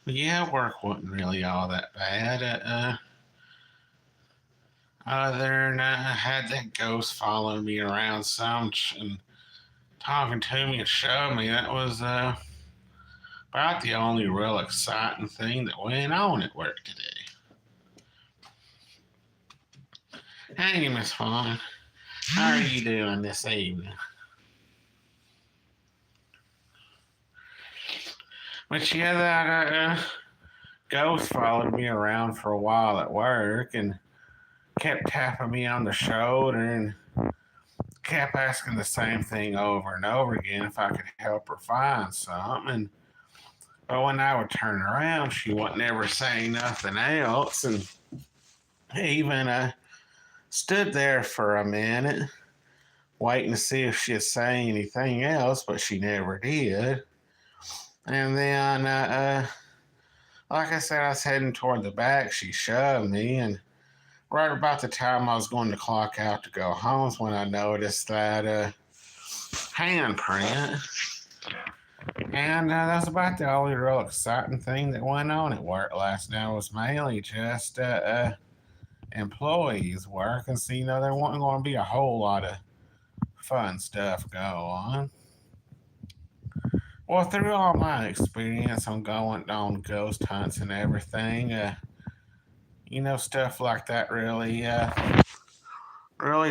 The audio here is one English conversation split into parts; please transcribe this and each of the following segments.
Yeah, work wasn't really all that bad. Other than I had that ghost following me around some and talking to me and showing me. That was about the only real exciting thing that went on at work today. Hey, Miss Fawn, how are you doing this evening? But yeah, that ghost followed me around for a while at work and kept tapping me on the shoulder and kept asking the same thing over and over again if I could help her find something. But when I would turn around, she wouldn't ever say nothing else. And even stood there for a minute, waiting to see if she'd say anything else, but she never did. And then, like I said, I was heading toward the back. She shoved me, and right about the time I was going to clock out to go home is when I noticed that handprint. And that's about the only real exciting thing that went on at work last night. Was mainly just employees working. So, there wasn't going to be a whole lot of fun stuff go on. Well, through all my experience on going on ghost hunts and everything, stuff like that really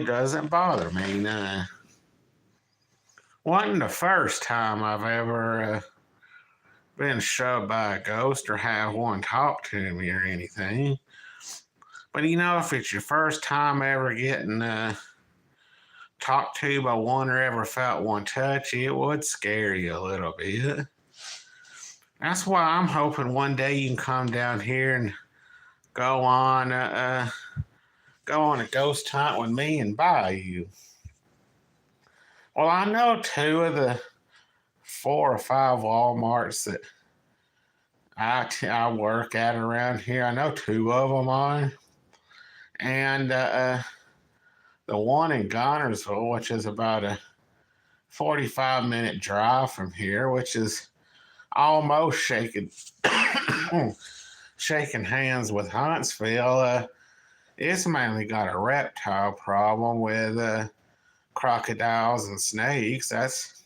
doesn't bother me. Wasn't the first time I've ever been shoved by a ghost or have one talk to me or anything. But if it's your first time ever getting talked to by one or ever felt one touch, it would scare you a little bit. That's why I'm hoping one day you can come down here and go on a ghost hunt with me and Bayou. Well, I know two of the 4 or 5 Walmarts that I work at around here. I know two of them are, and the one in Gonnersville, which is about a 45-minute drive from here, which is almost shaking hands with Huntsville. It's mainly got a reptile problem with crocodiles and snakes. That's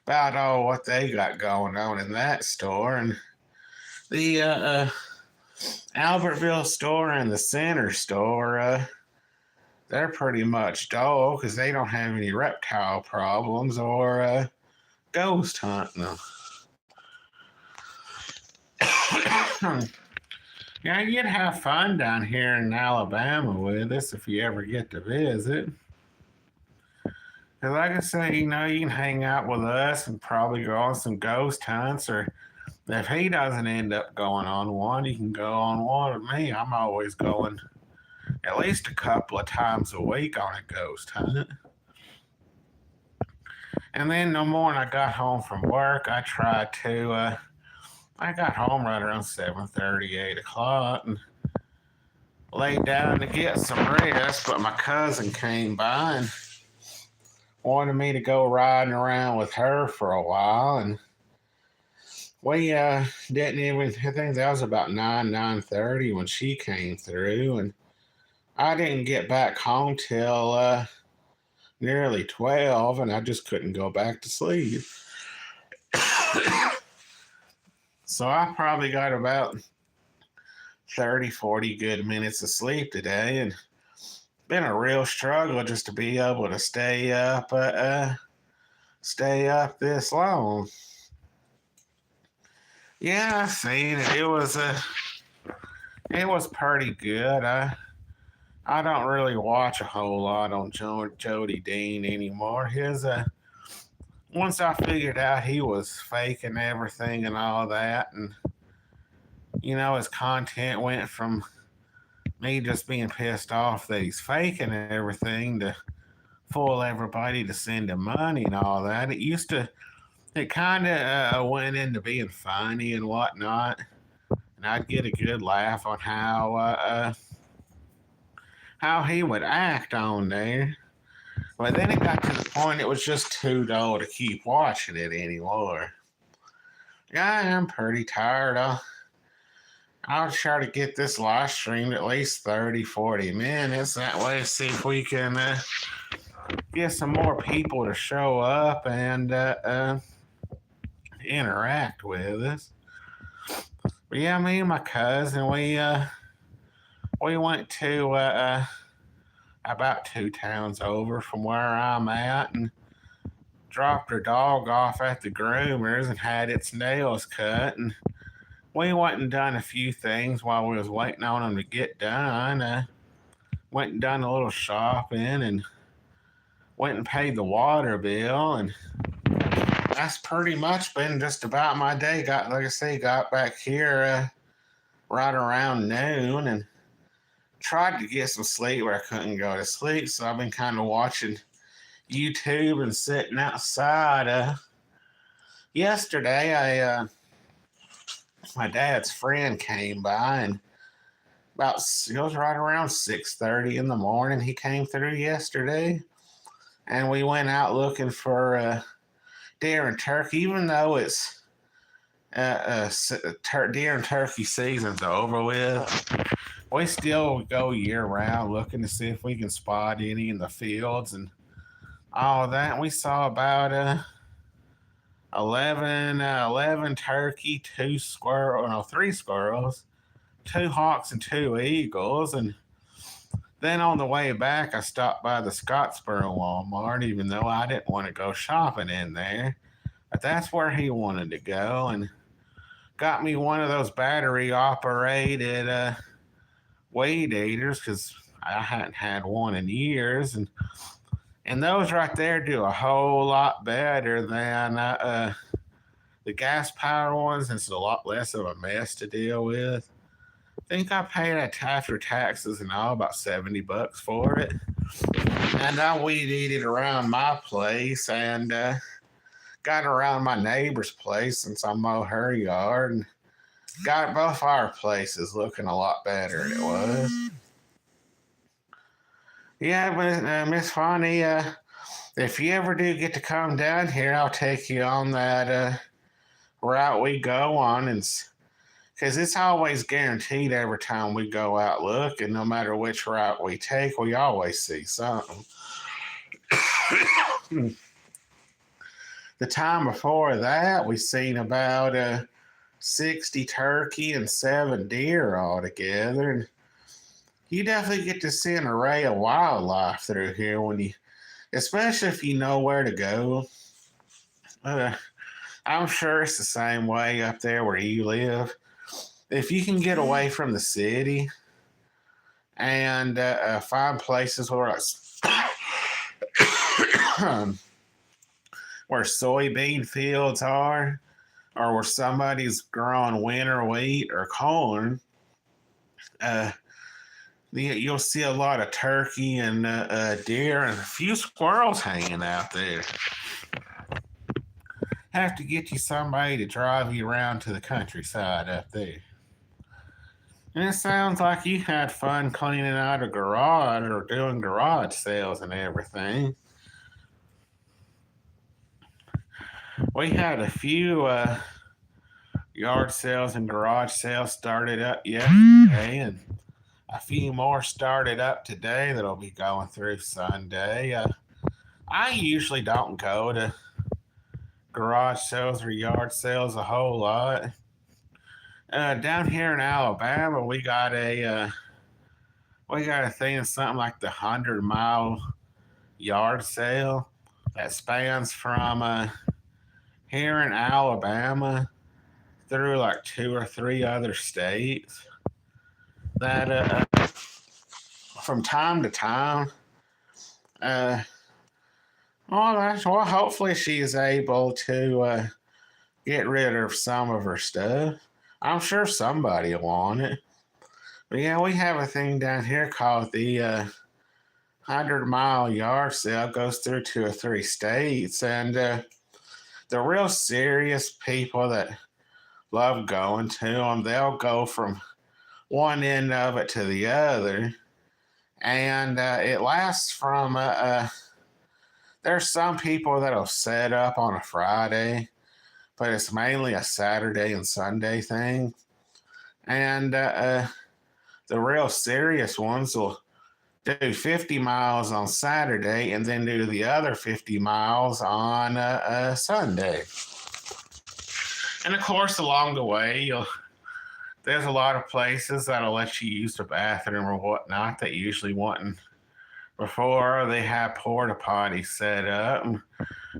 about all what they got going on in that store. And the Albertville store and the center store, they're pretty much dull because they don't have any reptile problems or ghost hunting them. Yeah, you'd have fun down here in Alabama with us if you ever get to visit. And like I say, you can hang out with us and probably go on some ghost hunts, or if he doesn't end up going on one, you can go on one with me. I'm always going at least a couple of times a week on a ghost hunt. And then no more when I got home from work, I got home right around 7:30, 8 o'clock, and laid down to get some rest, but my cousin came by and wanted me to go riding around with her for a while, and we didn't even. I think that was about 9:30 when she came through, and I didn't get back home till nearly 12, and I just couldn't go back to sleep. So I probably got about 30, 40 good minutes of sleep today, and been a real struggle just to be able to stay up this long. Yeah, I seen it. It was pretty good. I don't really watch a whole lot on Jody Dean anymore. Once I figured out he was faking everything and all that, and his content went from me just being pissed off that he's faking everything to fool everybody to send him money and all that. It kind of went into being funny and whatnot, and I'd get a good laugh on how he would act on there. But then it got to the point it was just too dull to keep watching it anymore. I am pretty tired. I'll try to get this live streamed at least 30, 40 minutes. That way, see if we can get some more people to show up and interact with us. But yeah, me and my cousin, we went to about 2 towns over from where I'm at and dropped her dog off at the groomers and had its nails cut. And we went and done a few things while we was waiting on them to get done. Went and done a little shopping and went and paid the water bill. And that's pretty much been just about my day. Like I say, got back here right around noon and tried to get some sleep where I couldn't go to sleep. So I've been kind of watching YouTube and sitting outside. Yesterday, my dad's friend came by and it was right around 6:30 in the morning. He came through yesterday, and we went out looking for deer and turkey. Even though it's deer and turkey season's over with, we still go year round looking to see if we can spot any in the fields and all of that. We saw about 11 turkey, 3 squirrels, 2 hawks, and 2 eagles. And then on the way back, I stopped by the Scottsboro Walmart, even though I didn't want to go shopping in there. But that's where he wanted to go, and got me one of those battery operated weed eaters because I hadn't had one in years. And those right there do a whole lot better than the gas power ones. It's a lot less of a mess to deal with. I think I paid after taxes and all about $70 for it. And I weed eated around my place and got around my neighbor's place since I mow her yard and got both our places looking a lot better than it was. Yeah, but Miss Fonnie, if you ever do get to come down here, I'll take you on that route we go on, and because it's always guaranteed every time we go out looking, no matter which route we take, we always see something. The time before that, we seen about 60 turkey and 7 deer altogether, and you definitely get to see an array of wildlife through here especially if you know where to go. I'm sure it's the same way up there where you live. If you can get away from the city and find places where where soybean fields are, or where somebody's growing winter wheat or corn, you'll see a lot of turkey and deer and a few squirrels hanging out there. Have to get you somebody to drive you around to the countryside up there. And it sounds like you had fun cleaning out a garage or doing garage sales and everything. We had a few yard sales and garage sales started up yesterday, and a few more started up today that'll be going through Sunday. I usually don't go to garage sales or yard sales a whole lot. Down here in Alabama, we got a thing, something like the 100-mile yard sale that spans from here in Alabama through like 2 or 3 other states. That from time to time, hopefully she's able to get rid of some of her stuff. I'm sure somebody will want it. But yeah, we have a thing down here called the 100-mile yard sale. It goes through 2 or 3 states. And the real serious people that love going to them, they'll go from one end of it to the other. And it lasts from, there's some people that'll set up on a Friday, but it's mainly a Saturday and Sunday thing. And the real serious ones will do 50 miles on Saturday and then do the other 50 miles on Sunday. And of course, along the way, there's a lot of places that'll let you use the bathroom or whatnot that usually wouldn't before they have porta potties set up. And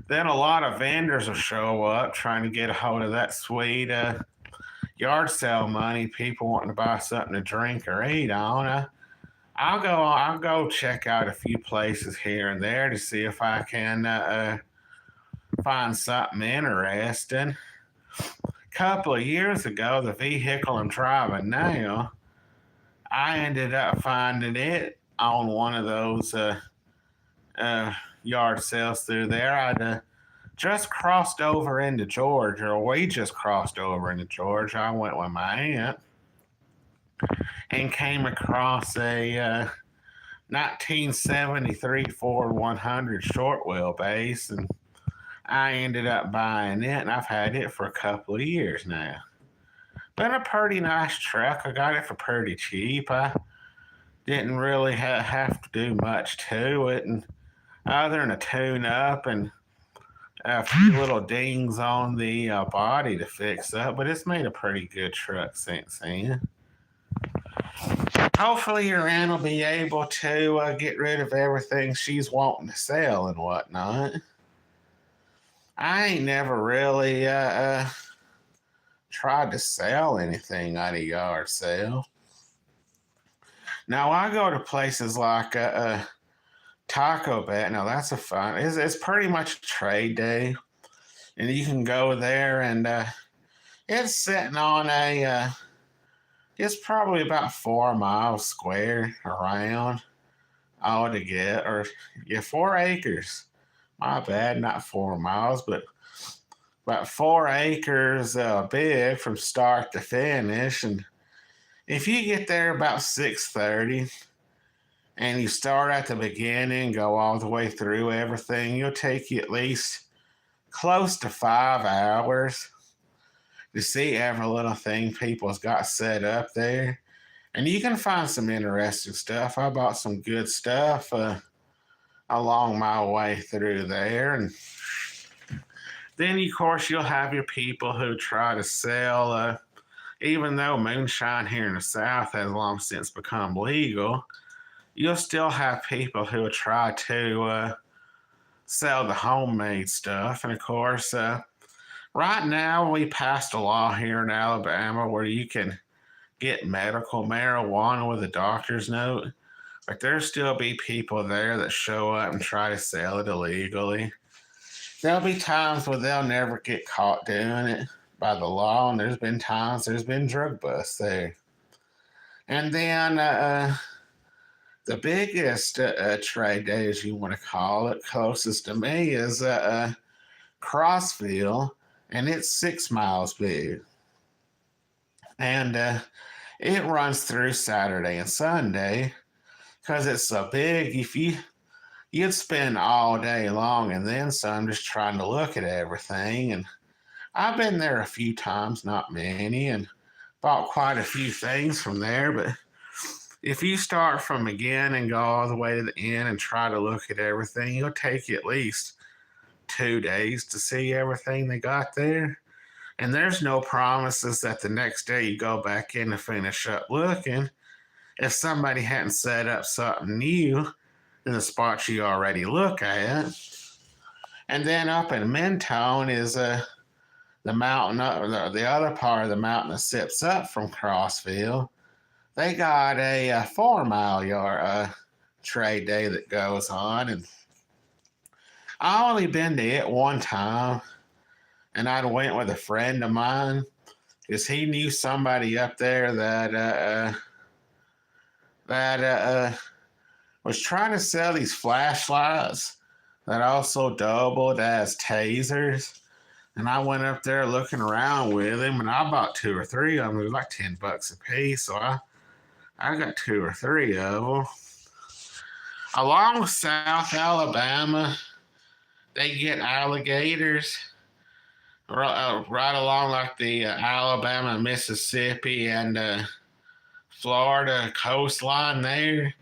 then a lot of vendors will show up trying to get a hold of that sweet yard sale money. People wanting to buy something to drink or eat on. I'll go check out a few places here and there to see if I can find something interesting. A couple of years ago, the vehicle I'm driving now, I ended up finding it on one of those yard sales through there. I'd just crossed over into Georgia, or we just crossed over into Georgia. I went with my aunt and came across a 1973 Ford 100 short wheelbase, and I ended up buying it, and I've had it for a couple of years now. Been a pretty nice truck. I got it for pretty cheap. I didn't really have to do much to it, and other than a tune-up and a few little dings on the body to fix up, but it's made a pretty good truck since then. Hopefully your aunt will be able to get rid of everything she's wanting to sell and whatnot. I ain't never really tried to sell anything at a yard sale. Now I go to places like Taco Bell. Now that's a fun. It's pretty much a trade day, and you can go there and it's sitting on a. It's probably about 4 miles square around altogether, or 4 acres. My bad, not 4 miles, but about 4 acres big from start to finish. And if you get there about 6:30 and you start at the beginning, go all the way through everything, it'll take you at least close to 5 hours to see every little thing people's got set up there. And you can find some interesting stuff. I bought some good stuff along my way through there. And then, of course, you'll have your people who try to sell, even though moonshine here in the South has long since become legal, you'll still have people who will try to sell the homemade stuff. And of course, right now we passed a law here in Alabama where you can get medical marijuana with a doctor's note, but there'll still be people there that show up and try to sell it illegally. There'll be times where they'll never get caught doing it by the law, and there's been times there's been drug busts there. And then the biggest trade day, as you want to call it, closest to me is Crossville, and it's 6 miles big. And it runs through Saturday and Sunday because it's so big. If you'd spend all day long and then some just trying to look at everything. And I've been there a few times, not many, and bought quite a few things from there. But if you start from again and go all the way to the end and try to look at everything, it'll take you at least 2 days to see everything they got there. And there's no promises that the next day you go back in to finish up looking if somebody hadn't set up something new in the spots you already look at. And then up in Mentone is the mountain, the other part of the mountain that sips up from Crossville. They got a 4 mile yard trade day that goes on, and I only been to it one time, and I went with a friend of mine because he knew somebody up there that was trying to sell these flashlights that also doubled as tasers. And I went up there looking around with him, and I bought 2 or 3 of them. It was like $10 a piece, so I got 2 or 3 of them. Along with South Alabama, they get alligators. right along like the Alabama, Mississippi, and Florida coastline there.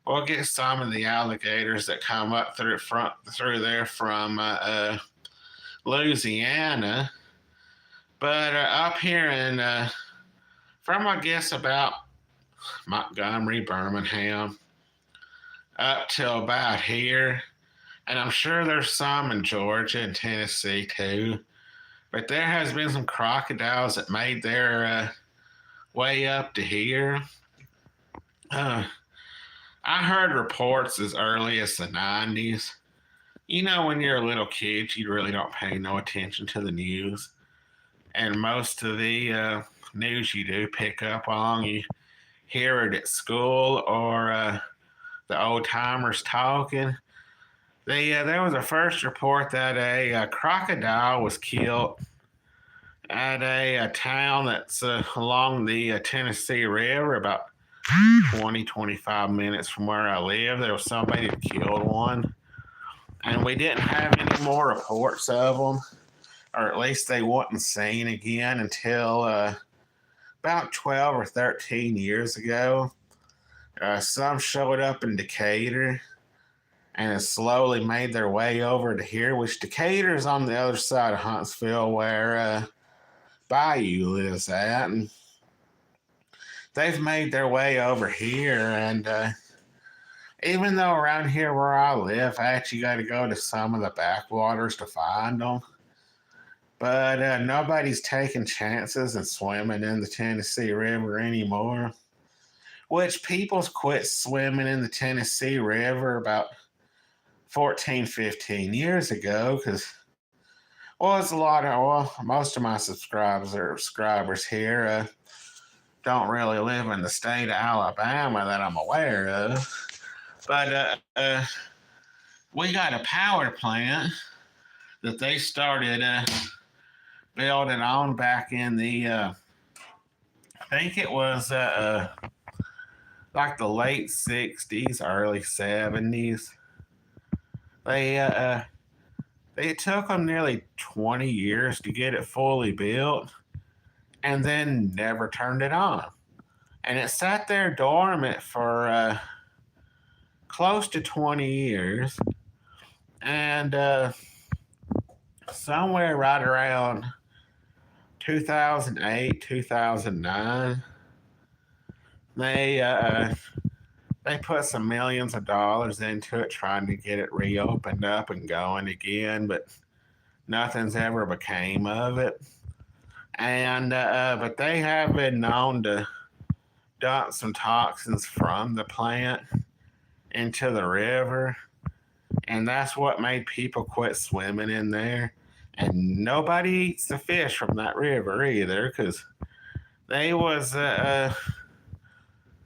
We'll get some of the alligators that come up through there from Louisiana. But up here in from I guess about Montgomery, Birmingham, up till about here, and I'm sure there's some in Georgia and Tennessee too. But there has been some crocodiles that made their way up to here. Uh, I heard reports as early as the 90s. You know, when you're a little kid, you really don't pay no attention to the news. And most of the news you do pick up on, you hear it at school or the old timers talking. There was a first report that a crocodile was killed at a town that's along the Tennessee River, about 25 minutes from where I live. There was somebody that killed one, and we didn't have any more reports of them, or at least they wasn't seen again until about 12 or 13 years ago. Some showed up in Decatur and have slowly made their way over to here, which Decatur is on the other side of Huntsville where Bayou lives at. And they've made their way over here. And even though around here where I live, I actually got to go to some of the backwaters to find them. But nobody's taking chances and swimming in the Tennessee River anymore. Which people's quit swimming in the Tennessee River about 14, 15 years ago because, well, it's a lot of, well, most of my subscribers here don't really live in the state of Alabama that I'm aware of. But we got a power plant that they started building on back in the, I think it was like the late 60s, early 70s. It took them nearly 20 years to get it fully built and then never turned it on. And it sat there dormant for close to 20 years. And somewhere right around 2008, 2009, they put some millions of dollars into it trying to get it reopened up and going again, but nothing's ever became of it. And but they have been known to dump some toxins from the plant into the river, and that's what made people quit swimming in there. And nobody eats the fish from that river either, because they was I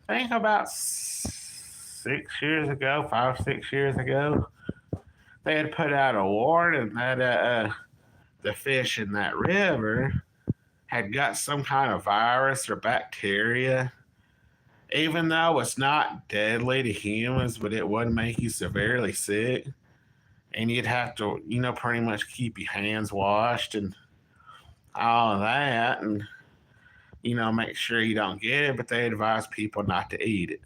think about 6 years ago, 5, 6 years ago, they had put out a warning that the fish in that river had got some kind of virus or bacteria. Even though it's not deadly to humans, but it would make you severely sick. And you'd have to, pretty much keep your hands washed and all of that. And, make sure you don't get it, but they advise people not to eat it.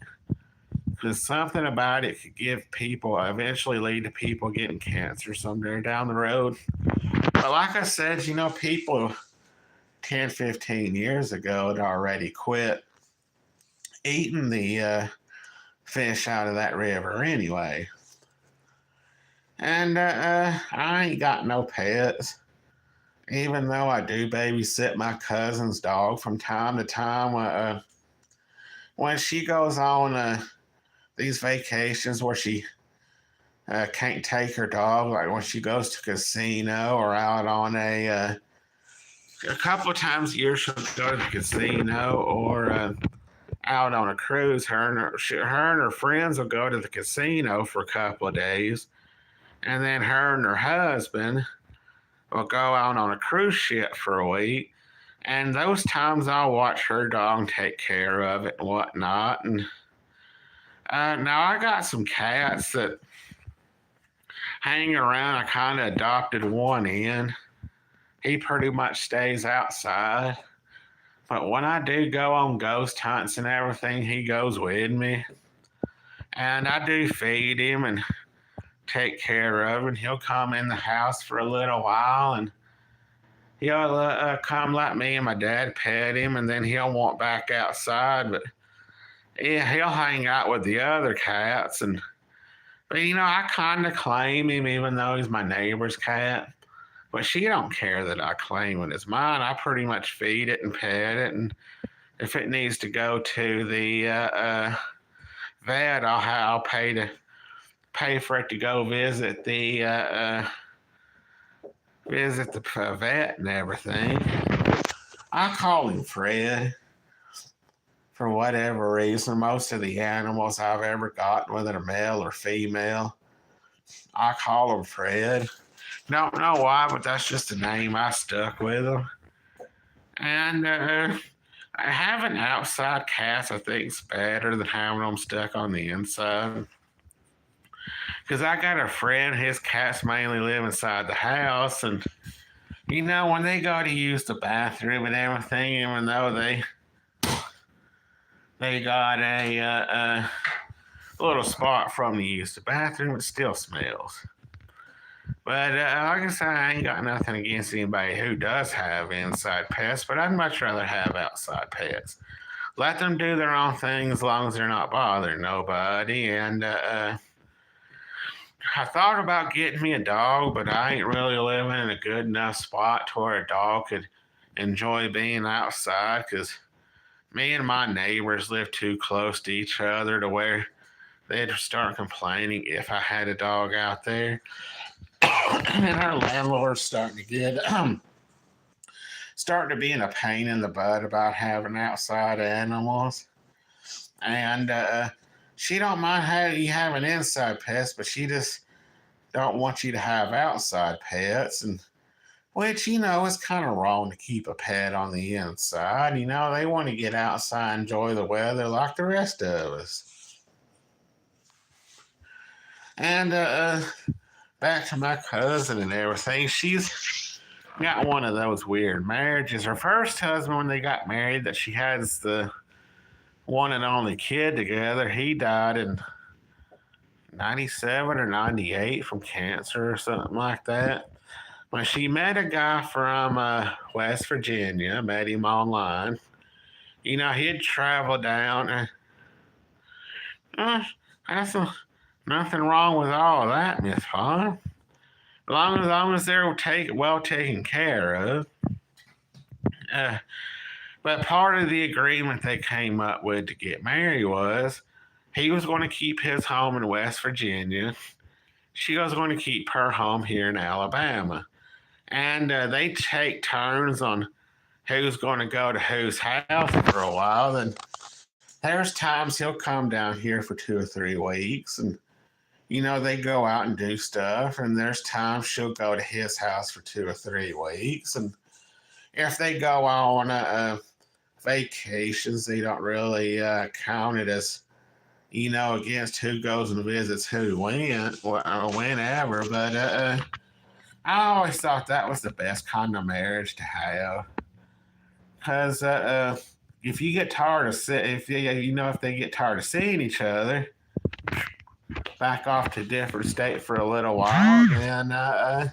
Because something about it could eventually lead to people getting cancer somewhere down the road. But like I said, people 10, 15 years ago had already quit eating the fish out of that river anyway. And I ain't got no pets. Even though I do babysit my cousin's dog from time to time, when she goes on these vacations where she can't take her dog, like when she goes to casino or out on a couple of times a year she'll go to the casino or out on a cruise. Her and her friends will go to the casino for a couple of days, and then her and her husband will go out on a cruise ship for a week. And those times I'll watch her dog take care of it and whatnot. And now I got some cats that hang around. I kind of adopted one in. he pretty much stays outside. But when I do go on ghost hunts and everything, he goes with me. And I do feed him and take care of him. He'll come in the house for a little while and he'll come let me and my dad pet him, and then he'll walk back outside. But yeah, he'll hang out with the other cats. But I kind of claim him even though he's my neighbor's cat. But she don't care that I claim it as mine. I pretty much feed it and pet it, and if it needs to go to the vet, I'll pay for it to go visit the vet and everything. I call him Fred for whatever reason. Most of the animals I've ever gotten, whether they're male or female, I call them Fred. Don't know why, but that's just the name I stuck with them. And having outside cats, I think, is better than having them stuck on the inside. Because I got a friend, his cats mainly live inside the house, and when they go to use the bathroom and everything, even though they got a little spot from the use the bathroom, it still smells. But like I said, I ain't got nothing against anybody who does have inside pets, but I'd much rather have outside pets. Let them do their own thing as long as they're not bothering nobody. And I thought about getting me a dog, but I ain't really living in a good enough spot to where a dog could enjoy being outside, because me and my neighbors live too close to each other to where they'd start complaining if I had a dog out there. And our landlord's starting to be in a pain in the butt about having outside animals. And she don't mind having you having inside pets, but she just don't want you to have outside pets. And which, is kind of wrong to keep a pet on the inside. They want to get outside and enjoy the weather like the rest of us. And back to my cousin and everything, she's got one of those weird marriages. Her first husband, when they got married, that she has the one and only kid together, he died in 97 or 98 from cancer or something like that. When she met a guy from West Virginia, met him online. He'd travel down. That's nothing wrong with all of that, Miss Fawn. As long as they're well taken care of. But part of the agreement they came up with to get married was he was going to keep his home in West Virginia. She was going to keep her home here in Alabama. And they take turns on who's going to go to whose house for a while. And there's times he'll come down here for 2 or 3 weeks, and they go out and do stuff. And there's times she'll go to his house for 2 or 3 weeks. And if they go on vacations, they don't really count it as against who goes and visits who whenever. But I always thought that was the best kind of marriage to have. Because if you get tired of if they get tired of seeing each other, back off to a different state for a little while, and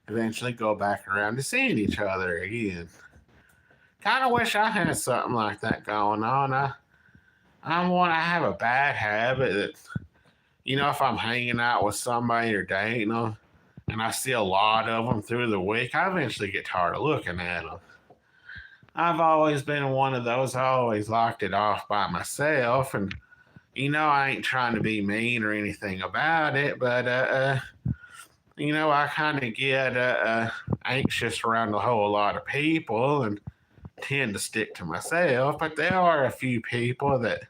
eventually go back around to seeing each other again. Kind of wish I had something like that going on. I have a bad habit that, if I'm hanging out with somebody or dating them, and I see a lot of them through the week, I eventually get tired of looking at them. I've always been one of those. I always locked it off by myself, and I ain't trying to be mean or anything about it, but I kind of get anxious around a whole lot of people and tend to stick to myself. But there are a few people that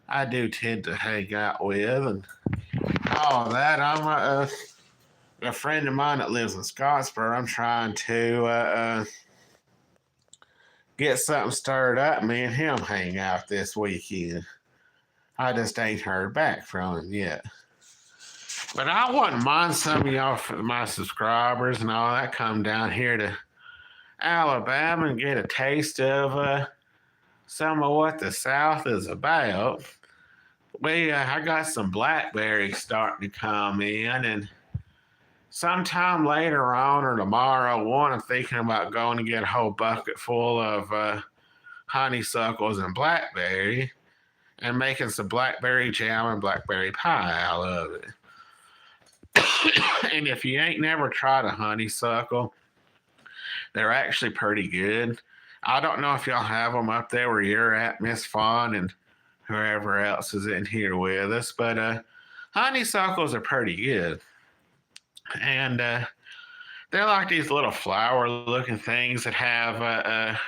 I do tend to hang out with, and all that. I'm a friend of mine that lives in Scottsboro. I'm trying to get something stirred up. Me and him hang out this weekend. I just ain't heard back from him yet. But I wouldn't mind some of y'all, for my subscribers and all that, come down here to Alabama and get a taste of some of what the South is about. I got some blackberries starting to come in, and sometime later on or tomorrow one, I'm thinking about going to get a whole bucket full of honeysuckles and blackberry and making some blackberry jam and blackberry pie out of it. And if you ain't never tried a honeysuckle, they're actually pretty good. I don't know if y'all have them up there where you're at, Miss Fawn, and whoever else is in here with us, but honeysuckles are pretty good. And they're like these little flower looking things that have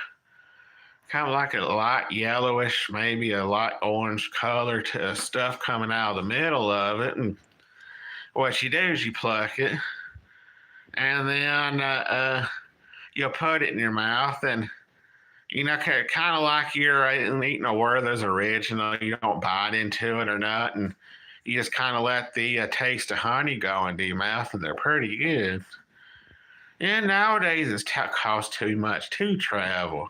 kind of like a light yellowish, maybe a light orange color to stuff coming out of the middle of it. And what you do is you pluck it, and then you'll put it in your mouth, and kind of like you're eating a Werther's original. You don't bite into it or not, and you just kind of let the taste of honey go into your mouth, and they're pretty good. And nowadays it costs too much to travel.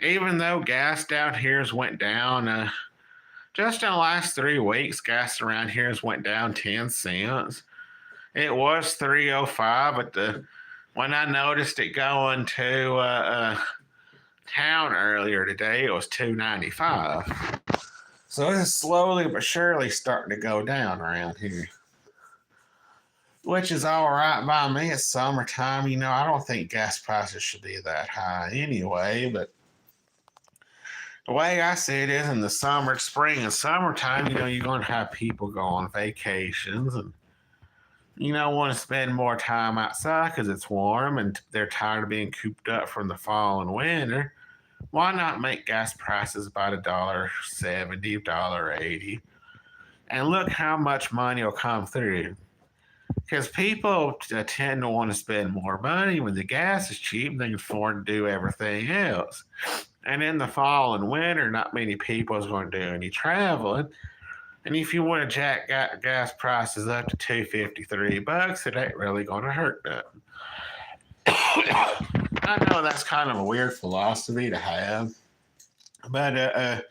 Even though gas down here has went down, just in the last 3 weeks, gas around here has went down 10 cents. It was 3.05, but when I noticed it going to town earlier today, it was 2.95. So it's slowly but surely starting to go down around here, which is all right by me. It's summertime. I don't think gas prices should be that high anyway, but the way I see it is in the summer, spring, and summertime, you're going to have people go on vacations and, want to spend more time outside because it's warm and they're tired of being cooped up from the fall and winter. Why not make gas prices about $1.70, $1.80, and look how much money will come through? Because people tend to want to spend more money when the gas is cheap. They can afford to do everything else. And in the fall and winter, not many people is going to do any traveling. And if you want to jack gas prices up to $2.53, it ain't really going to hurt nothing. I know that's kind of a weird philosophy to have, but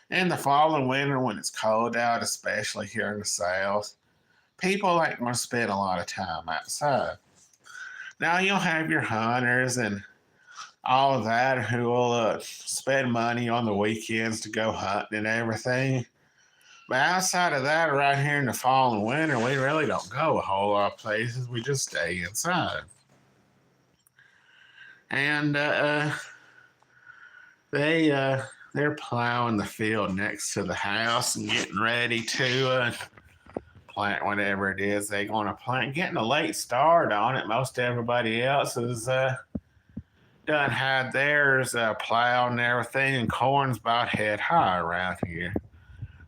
in the fall and winter when it's cold out, especially here in the South, people ain't going to spend a lot of time outside. Now you'll have your hunters and all of that who will spend money on the weekends to go hunting and everything. But outside of that, right here in the fall and winter, we really don't go a whole lot of places. We just stay inside. And they're plowing the field next to the house and getting ready to plant whatever it is they're going to plant. Getting a late start on it. Most everybody else is done had theirs plowed and everything, and corn's about head high around here.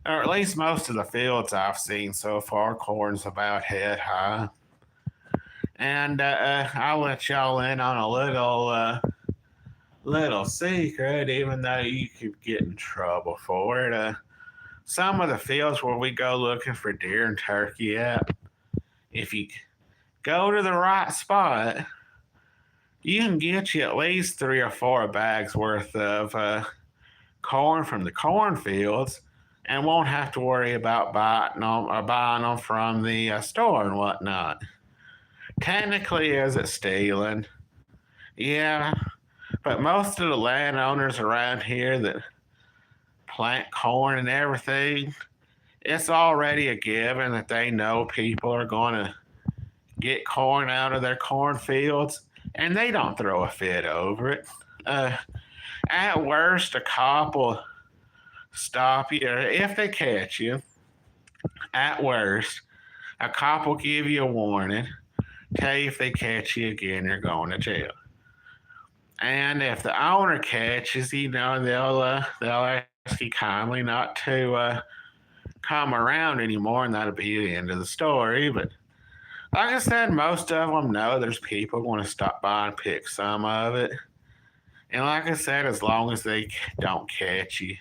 Or at least most of the fields I've seen so far, corn's about head high. And I'll let y'all in on a little secret, even though you could get in trouble for it. Some of the fields where we go looking for deer and turkey at, if you go to the right spot, you can get you at least 3 or 4 bags worth of corn from the cornfields, and won't have to worry about buying them from the store and whatnot. Technically, is it stealing? Yeah, but most of the landowners around here that plant corn and everything, it's already a given that they know people are going to get corn out of their cornfields, and they don't throw a fit over it. At worst, a cop will stop you, or if they catch you. At worst, a cop will give you a warning, tell you if they catch you again, you're going to jail. And if the owner catches you, they'll ask you kindly not to come around anymore, and that'll be the end of the story. But like I said, most of them know there's people going to stop by and pick some of it. And like I said, as long as they don't catch you,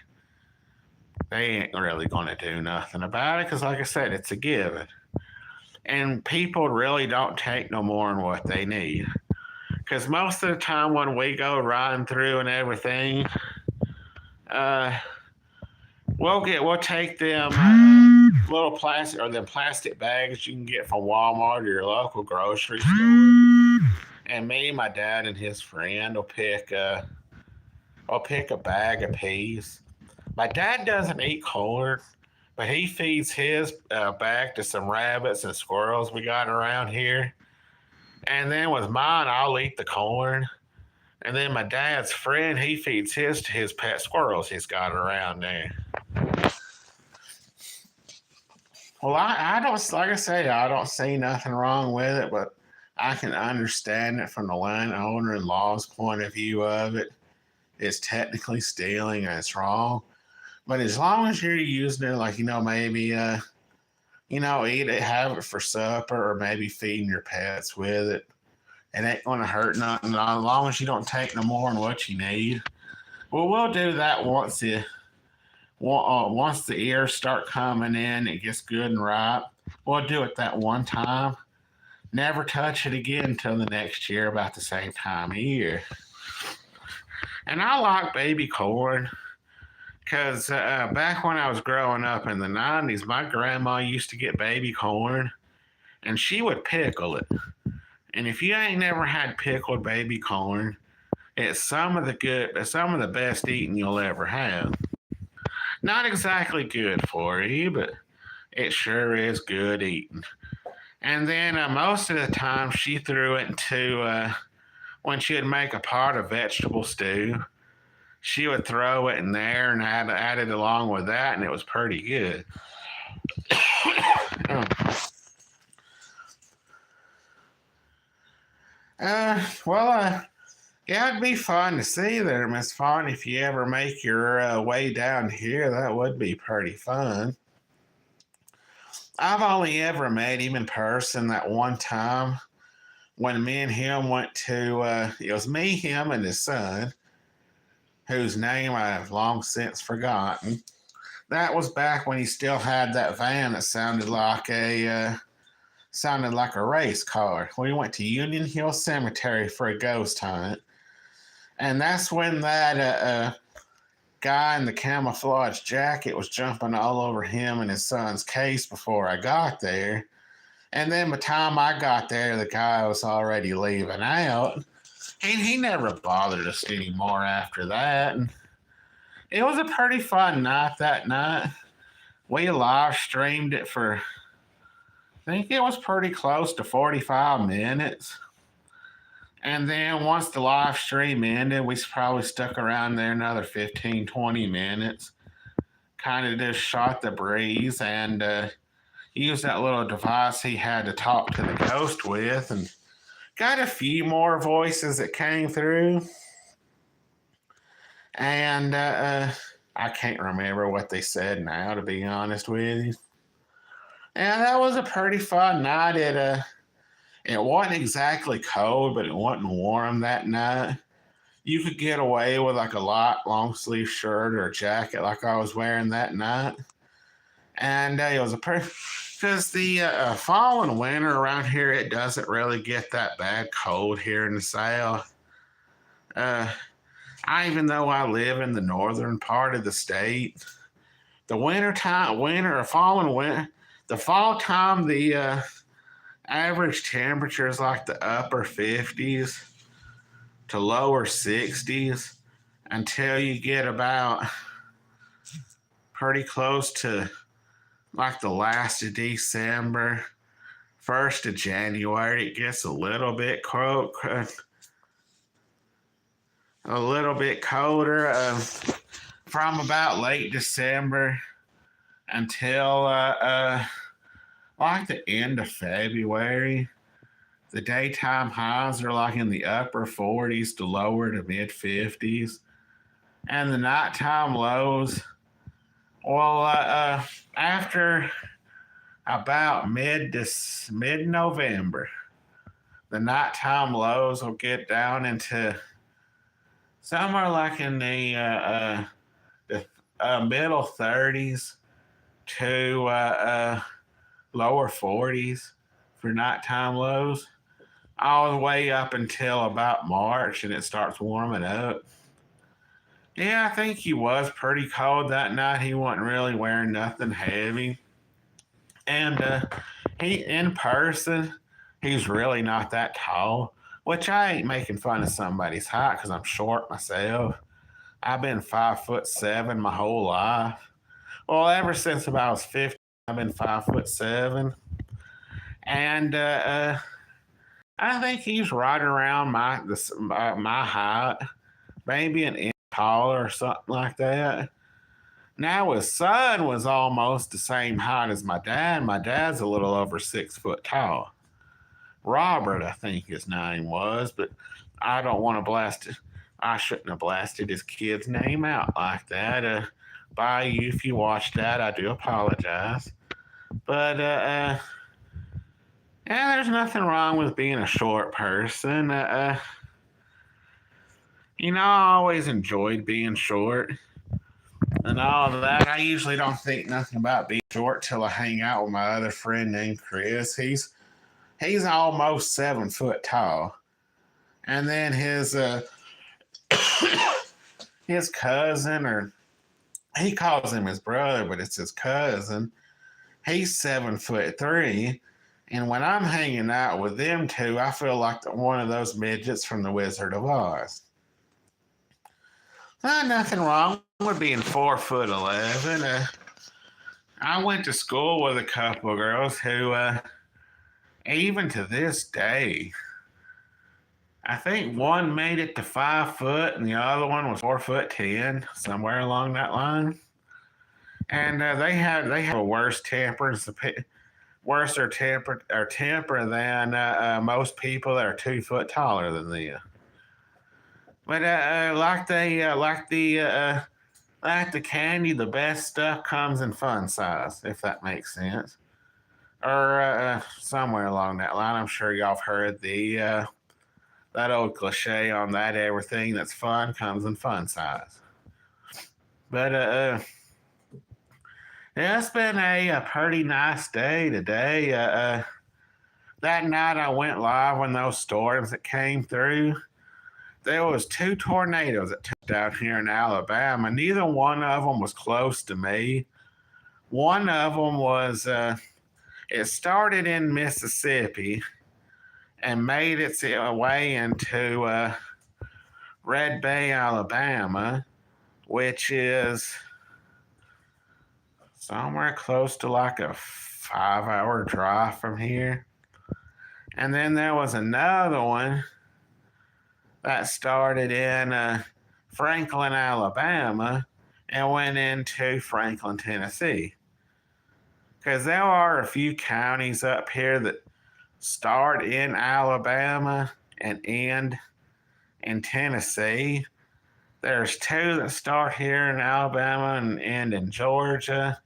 they ain't really going to do nothing about it, because like I said, it's a given. and people really don't take no more than what they need. Because most of the time when we go riding through and everything, uh, we'll take them little plastic or them plastic bags you can get from Walmart or your local grocery store. And me, my dad, and his friend will pick a bag apiece. My dad doesn't eat corn, but he feeds his bag to some rabbits and squirrels we got around here. And then with mine, I'll eat the corn. And then my dad's friend, he feeds his to his pet squirrels he's got around there. Well, I don't, like I say, I don't see nothing wrong with it, but I can understand it from the landowner and law's point of view of it. It's technically stealing and it's wrong. But as long as you're using it, like, maybe, eat it, have it for supper, or maybe feeding your pets with it, it ain't going to hurt nothing. As long as you don't take no more than what you need. Well, we'll do that once the ears start coming in, it gets good and ripe. We'll do it that one time. Never touch it again until the next year, about the same time of year. And I like baby corn because back when I was growing up in the 90s, my grandma used to get baby corn and she would pickle it. And if you ain't never had pickled baby corn, it's some of the best eating you'll ever have. Not exactly good for you, but it sure is good eating. And then most of the time she threw it into when she would make a pot of vegetable stew. She would throw it in there and add it along with that, and it was pretty good. Oh. Yeah, it'd be fun to see there, Miss Fawn. If you ever make your way down here, that would be pretty fun. I've only ever met him in person that one time when me and him went to, it was me, him, and his son, whose name I've long since forgotten. That was back when he still had that van that sounded like a race car. We went to Union Hill Cemetery for a ghost hunt. And that's when that guy in the camouflage jacket was jumping all over him and his son's case before I got there. And then by the time I got there, the guy was already leaving out. And he never bothered us anymore after that. And it was a pretty fun night that night. We live streamed it for, I think it was pretty close to 45 minutes. And then once the live stream ended, we probably stuck around there another 15, 20 minutes. Kind of just shot the breeze and used that little device he had to talk to the ghost with and got a few more voices that came through. And I can't remember what they said now, to be honest with you. And that was a pretty fun night. It wasn't exactly cold, but it wasn't warm that night. You could get away with like a light long sleeve shirt or a jacket like I was wearing that night. And it was because the fall and winter around here, it doesn't really get that bad cold here in the South. Even though I live in the northern part of the state, the the fall time, the average temperature is like the upper 50s to lower 60s until you get about pretty close to like the last of December, 1st of January. It gets a little bit colder from about late December until like the end of February. The daytime highs are like in the upper 40s to lower to mid 50s. And the nighttime lows, after about mid-November, the nighttime lows will get down into somewhere like in the middle 30s to lower 40s. for nighttime lows, all the way up until about March, and it starts warming up. Yeah, I think he was pretty cold that night. He wasn't really wearing nothing heavy. And he, in person, he's really not that tall, which I ain't making fun of somebody's height because I'm short myself. I've been 5'7" my whole life. Well, ever since about I was 50, I've been 5'7", and I think he's right around my height, maybe an inch taller or something like that. Now his son was almost the same height as my dad. My dad's a little over 6 foot tall. Robert, I think his name was, but I don't want to blast it. I shouldn't have blasted his kid's name out like that. By you, if you watched that, I do apologize. But yeah, there's nothing wrong with being a short person. I always enjoyed being short and all of that. I usually don't think nothing about being short till I hang out with my other friend named Chris. He's almost 7 foot tall, and then his cousin, or he calls him his brother, but it's his cousin. He's 7'3", and when I'm hanging out with them two, I feel like one of those midgets from The Wizard of Oz. Nothing wrong with being 4'11". I went to school with a couple of girls who, even to this day, I think one made it to 5 foot and the other one was 4'10", somewhere along that line. And they have a worse temper than most people that are 2 foot taller than them. But like the candy, the best stuff comes in fun size, if that makes sense, or somewhere along that line. I'm sure y'all have heard that old cliche on that. Everything that's fun comes in fun size. But yeah, it's been a pretty nice day today. That night I went live when those storms that came through. There was 2 tornadoes that took down here in Alabama. Neither one of them was close to me. One of them was, it started in Mississippi and made its way into Red Bay, Alabama, which is somewhere close to like a 5-hour drive from here. And then there was another one that started in Franklin, Alabama, and went into Franklin, Tennessee. Because there are a few counties up here that start in Alabama and end in Tennessee. There's 2 that start here in Alabama and end in Georgia,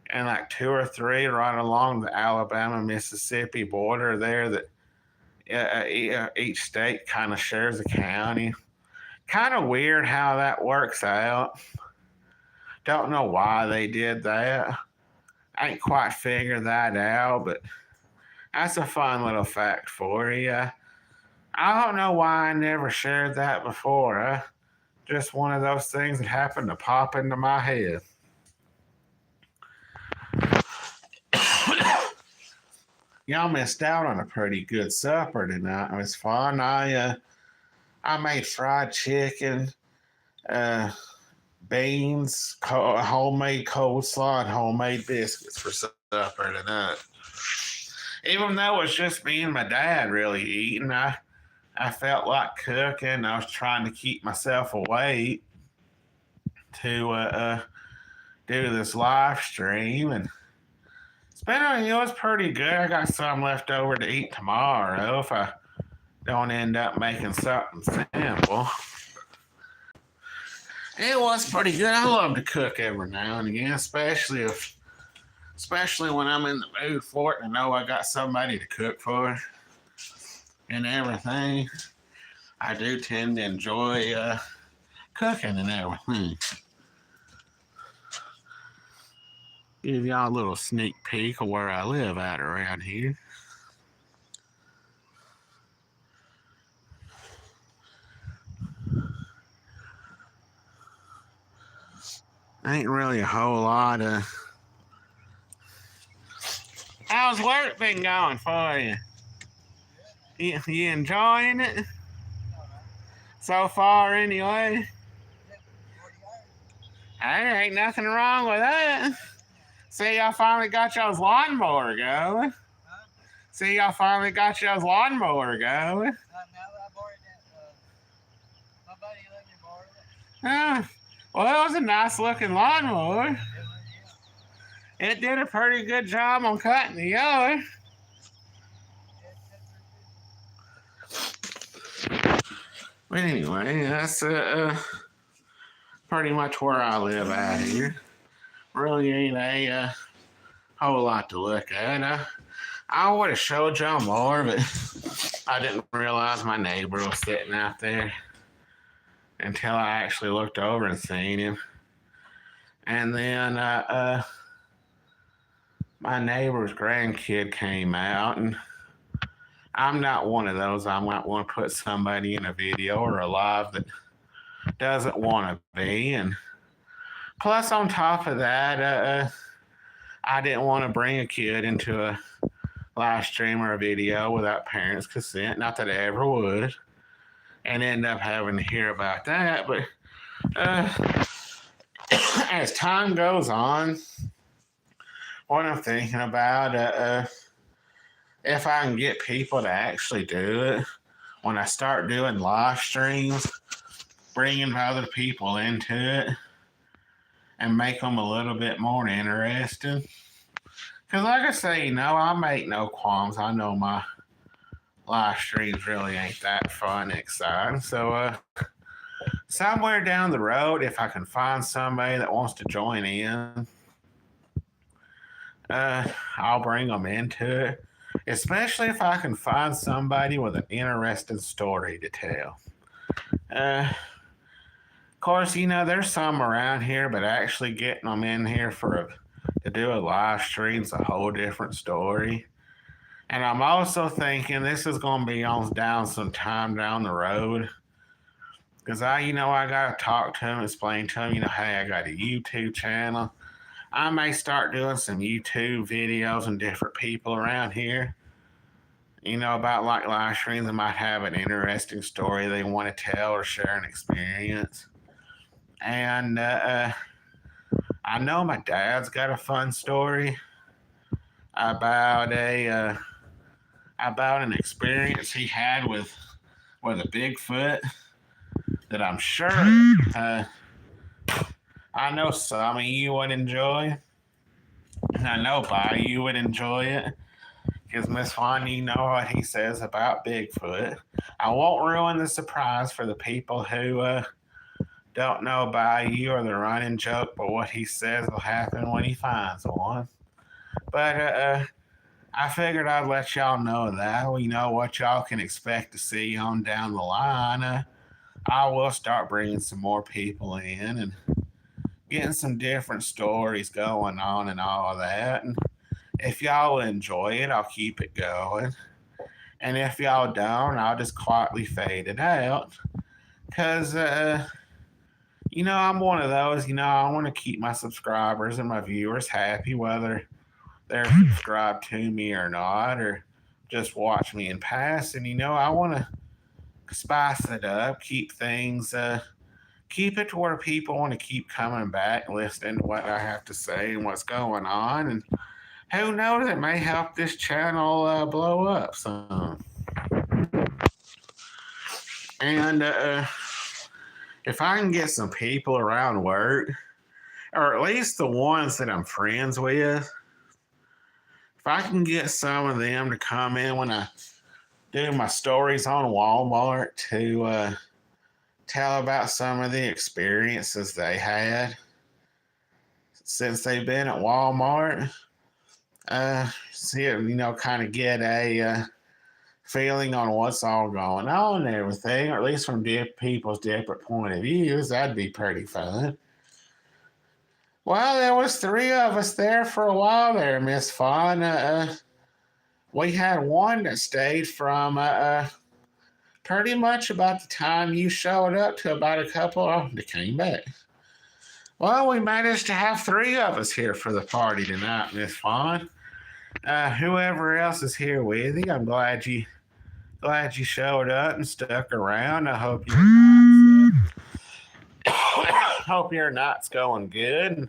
and like 2 or 3 right along the Alabama-Mississippi border there that each state kind of shares a county. Kind of weird how that works out. Don't know why they did that. I ain't quite figured that out, but that's a fun little fact for you. I don't know why I never shared that before. Just one of those things that happened to pop into my head. Y'all missed out on a pretty good supper tonight. It was fun. I made fried chicken, beans, homemade coleslaw, and homemade biscuits for supper tonight. Even though it was just me and my dad really eating, I felt like cooking. I was trying to keep myself awake to do this live stream, and it was pretty good. I got some left over to eat tomorrow if I don't end up making something simple. It was pretty good. I love to cook every now and again, especially when I'm in the mood for it and I know I got somebody to cook for and everything. I do tend to enjoy cooking and everything. Give y'all a little sneak peek of where I live at around here. Ain't really a whole lot of. How's work been going for you? You enjoying it so far, anyway? Hey, ain't nothing wrong with that. See, y'all finally got y'all's lawnmower going. See, y'all finally got y'all's lawnmower going. Uh, well, it was a nice looking lawnmower. It did a pretty good job on cutting the yard. But anyway, that's pretty much where I live out here. Really ain't a whole lot to look at. I would have showed y'all more, but I didn't realize my neighbor was sitting out there until I actually looked over and seen him. And then my neighbor's grandkid came out, and I'm not one of those. I might want to put somebody in a video or a live that doesn't want to be. And plus, on top of that, I didn't want to bring a kid into a live stream or a video without parents' consent. Not that I ever would, and end up having to hear about that. But as time goes on, what I'm thinking about, if I can get people to actually do it, when I start doing live streams, bringing other people into it and make them a little bit more interesting. Because like I say, I make no qualms. I know my live streams really ain't that fun and exciting. So somewhere down the road, if I can find somebody that wants to join in, I'll bring them into it. Especially if I can find somebody with an interesting story to tell. Of course, there's some around here, but actually getting them in here to do a live stream's a whole different story. And I'm also thinking this is going to be on down some time down the road. Because I got to talk to him, explain to him, hey, I got a YouTube channel. I may start doing some YouTube videos and different people around here. About like live streams that might have an interesting story they want to tell or share an experience. And I know my dad's got a fun story about an experience he had with a Bigfoot that I'm sure I know some of you would enjoy. And I know you would enjoy it. Because Miss Juan, you know what he says about Bigfoot. I won't ruin the surprise for the people who don't know Bayou or the running joke, but what he says will happen when he finds one. But I figured I'd let y'all know that. What y'all can expect to see on down the line. I will start bringing some more people in and getting some different stories going on and all of that. And if y'all enjoy it, I'll keep it going. And if y'all don't, I'll just quietly fade it out. Because, I'm one of those, I want to keep my subscribers and my viewers happy, whether they're subscribed to me or not, or just watch me in pass. And, I want to spice it up, keep things, keep it to where people want to keep coming back, listening to what I have to say and what's going on. And who knows, it may help this channel blow up some. And if I can get some people around work, or at least the ones that I'm friends with, if I can get some of them to come in when I do my stories on Walmart to tell about some of the experiences they had since they've been at Walmart, kind of get a feeling on what's all going on and everything, or at least from people's different point of views. That'd be pretty fun. Well, there was 3 of us there for a while there, Miss Fawn. We had one that stayed from pretty much about the time you showed up to about a couple of them that came back. Well, we managed to have three of us here for the party tonight, Miss Fawn. Whoever else is here with you, I'm glad you showed up and stuck around. I hope hope your night's going good.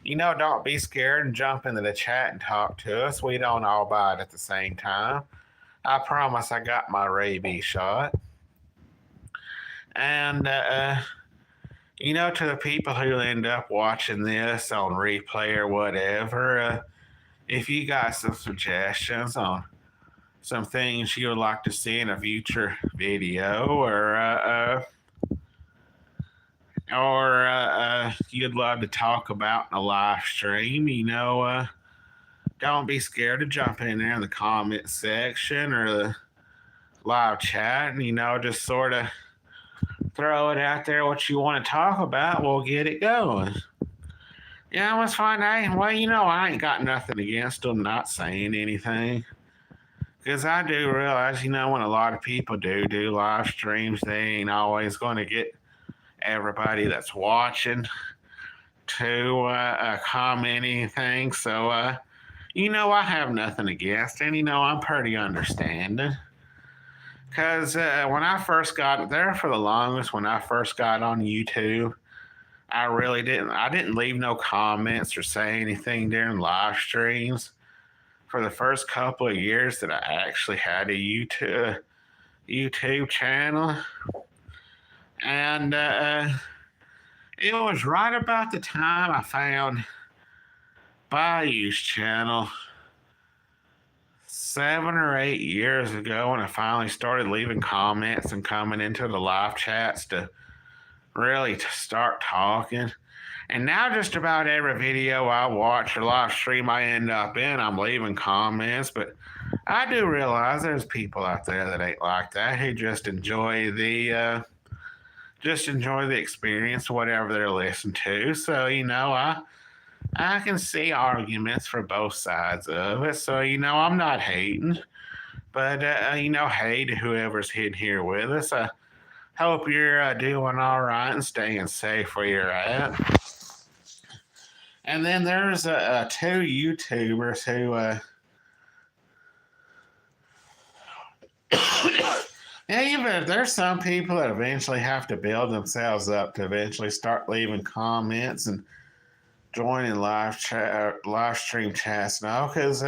Don't be scared and jump into the chat and talk to us. We don't all bite at the same time. I promise I got my rabies shot. And to the people who end up watching this on replay or whatever, if you got some suggestions on some things you would like to see in a future video, or you'd love to talk about in a live stream, don't be scared to jump in there in the comment section or the live chat and, just sort of throw it out there what you want to talk about. We'll get it going. Yeah, let's find out. Well, I ain't got nothing against them not saying anything. Because I do realize, when a lot of people do live streams, they ain't always going to get everybody that's watching to comment anything. So, I have nothing against it. I'm pretty understanding. Because when I first got there for the longest, when I first got on YouTube, I didn't leave no comments or say anything during live streams for the first couple of years that I actually had a YouTube channel. And it was right about the time I found Bayou's channel 7 or 8 years ago when I finally started leaving comments and coming into the live chats to really start talking. And now just about every video I watch or live stream I end up in, I'm leaving comments. But I do realize there's people out there that ain't like that, who just enjoy the experience, whatever they're listening to. So, I can see arguments for both sides of it. So, I'm not hating. But, hey to whoever's in here with us. I hope you're doing all right and staying safe where you're at. And then there's two YouTubers who... even if there's some people that eventually have to build themselves up to eventually start leaving comments and joining live stream chats now, because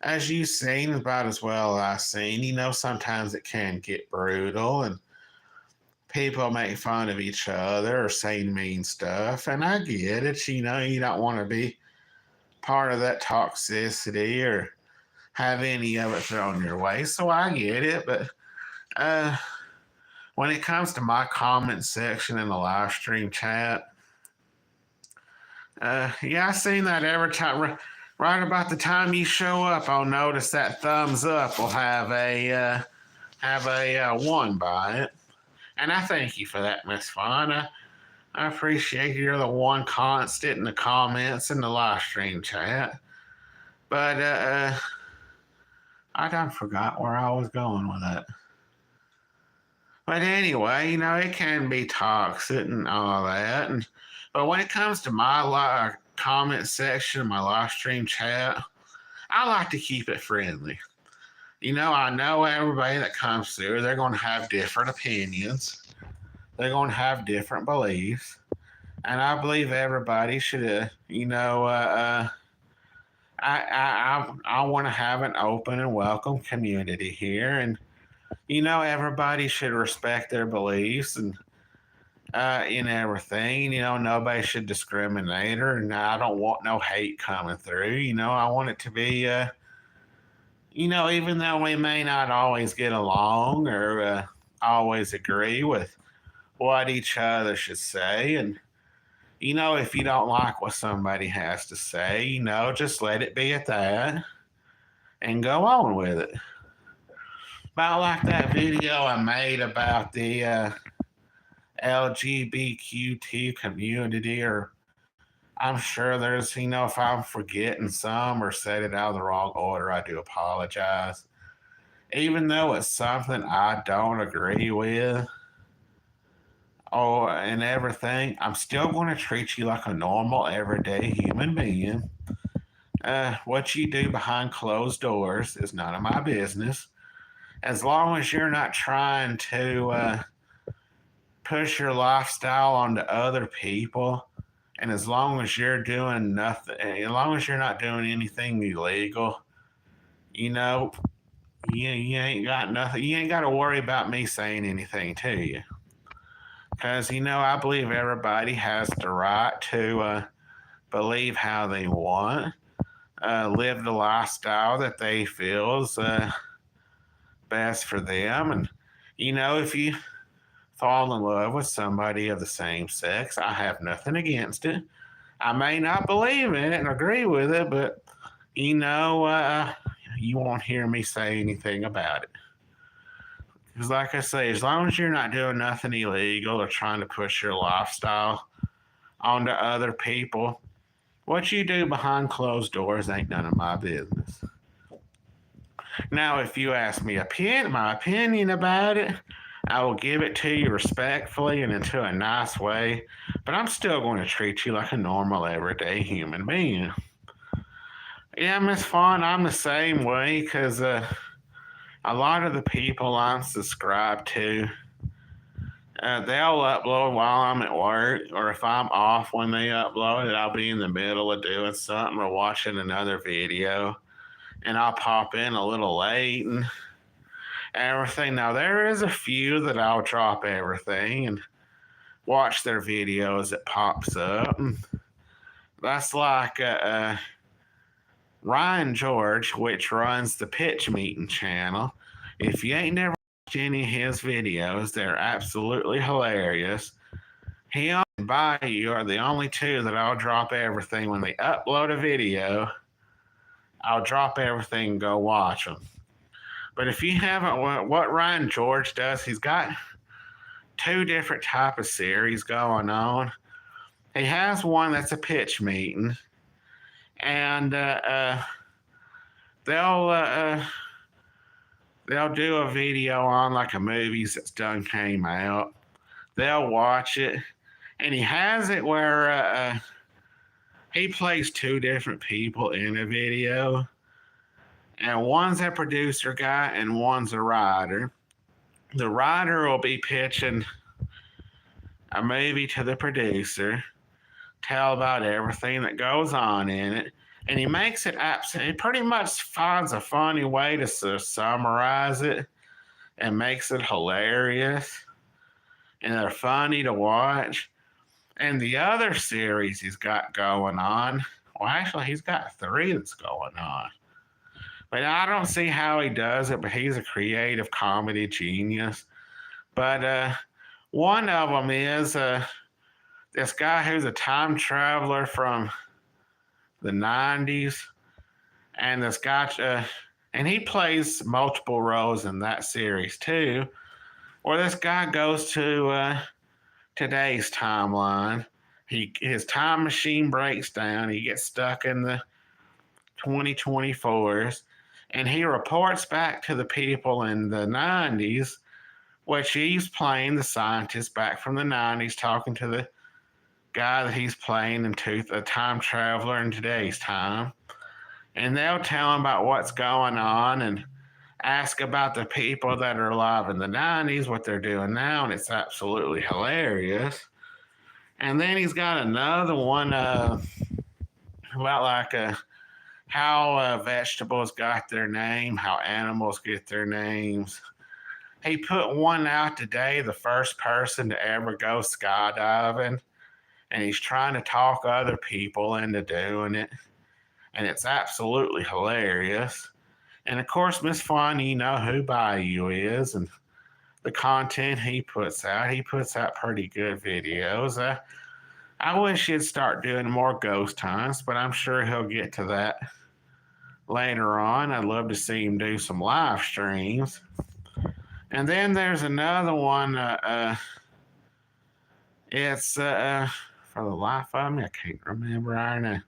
as you've seen about as well as I've seen, sometimes it can get brutal and people make fun of each other or say mean stuff, and I get it. You don't want to be part of that toxicity or have any of it thrown your way, so I get it. But when it comes to my comment section in the live stream chat, I seen that every time. Right about the time you show up, I'll notice that thumbs up will have a one by it. And I thank you for that, Miss Fawn. I appreciate you're the one constant in the comments in the live stream chat. But I done forgot where I was going with that. But anyway, it can be toxic and all that. But when it comes to my comment section, my live stream chat, I like to keep it friendly. I know everybody that comes through, they're going to have different opinions. They're going to have different beliefs. And I believe everybody should, I want to have an open and welcome community here. And, everybody should respect their beliefs and in everything. Nobody should discriminate her. And I don't want no hate coming through. I want it to be... even though we may not always get along or always agree with what each other should say, and, if you don't like what somebody has to say, just let it be at that and go on with it. About like that video I made about the LGBTQ community, or I'm sure there's, if I'm forgetting some or said it out of the wrong order, I do apologize. Even though it's something I don't agree with and everything, I'm still going to treat you like a normal, everyday human being. What you do behind closed doors is none of my business. As long as you're not trying to push your lifestyle onto other people, and as long as you're doing nothing, as long as you're not doing anything illegal, you know, you ain't got nothing. You ain't got to worry about me saying anything to you. Because, I believe everybody has the right to believe how they want, live the lifestyle that they feel is best for them. And, if you fall in love with somebody of the same sex, I have nothing against it. I may not believe in it and agree with it, but, you won't hear me say anything about it. Because, like I say, as long as you're not doing nothing illegal or trying to push your lifestyle onto other people, what you do behind closed doors ain't none of my business. Now, if you ask me my opinion about it, I will give it to you respectfully and into a nice way, but I'm still going to treat you like a normal, everyday human being. Yeah, Miss Fawn, I'm the same way because a lot of the people I'm subscribed to, they'll upload while I'm at work, or if I'm off when they upload it, I'll be in the middle of doing something or watching another video, and I'll pop in a little late and everything. Now, there is a few that I'll drop everything and watch their videos that pops up. That's like Ryan George, which runs the Pitch Meeting channel. If you ain't never watched any of his videos, they're absolutely hilarious. He and Bayou are the only two that I'll drop everything. When they upload a video, I'll drop everything and go watch them. But if you haven't, what Ryan George does, he's got two different type of series going on. He has one that's a pitch meeting, and they'll do a video on like a movies that's done came out. They'll watch it, and he has it where he plays two different people in a video, and one's a producer guy and one's a writer. The writer will be pitching a movie to the producer, tell about everything that goes on in it, and he makes it he pretty much finds a funny way to summarize it and makes it hilarious, and they're funny to watch. And the other series he's got going on, well, actually, he's got three that's going on. But I don't see how he does it, but he's a creative comedy genius. But one of them is this guy who's a time traveler from the 90s. And this guy, and he plays multiple roles in that series too, where this guy goes to today's timeline. His time machine breaks down. He gets stuck in the 2024s, and he reports back to the people in the 90s, which he's playing the scientist back from the 90s, talking to the guy that he's playing into the time traveler in today's time. And they'll tell him about what's going on and ask about the people that are alive in the 90s, what they're doing now, and it's absolutely hilarious. And then he's got another one about like how vegetables got their name, how animals get their names. He put one out today, the first person to ever go skydiving, and he's trying to talk other people into doing it, and it's absolutely hilarious. And of course, Miss Fawn, you know who Bayou is, and the content he puts out pretty good videos. I wish he'd start doing more ghost hunts, but I'm sure he'll get to that later on. I'd love to see him do some live streams. And then there's another one. It's for the life of me, I can't remember right now.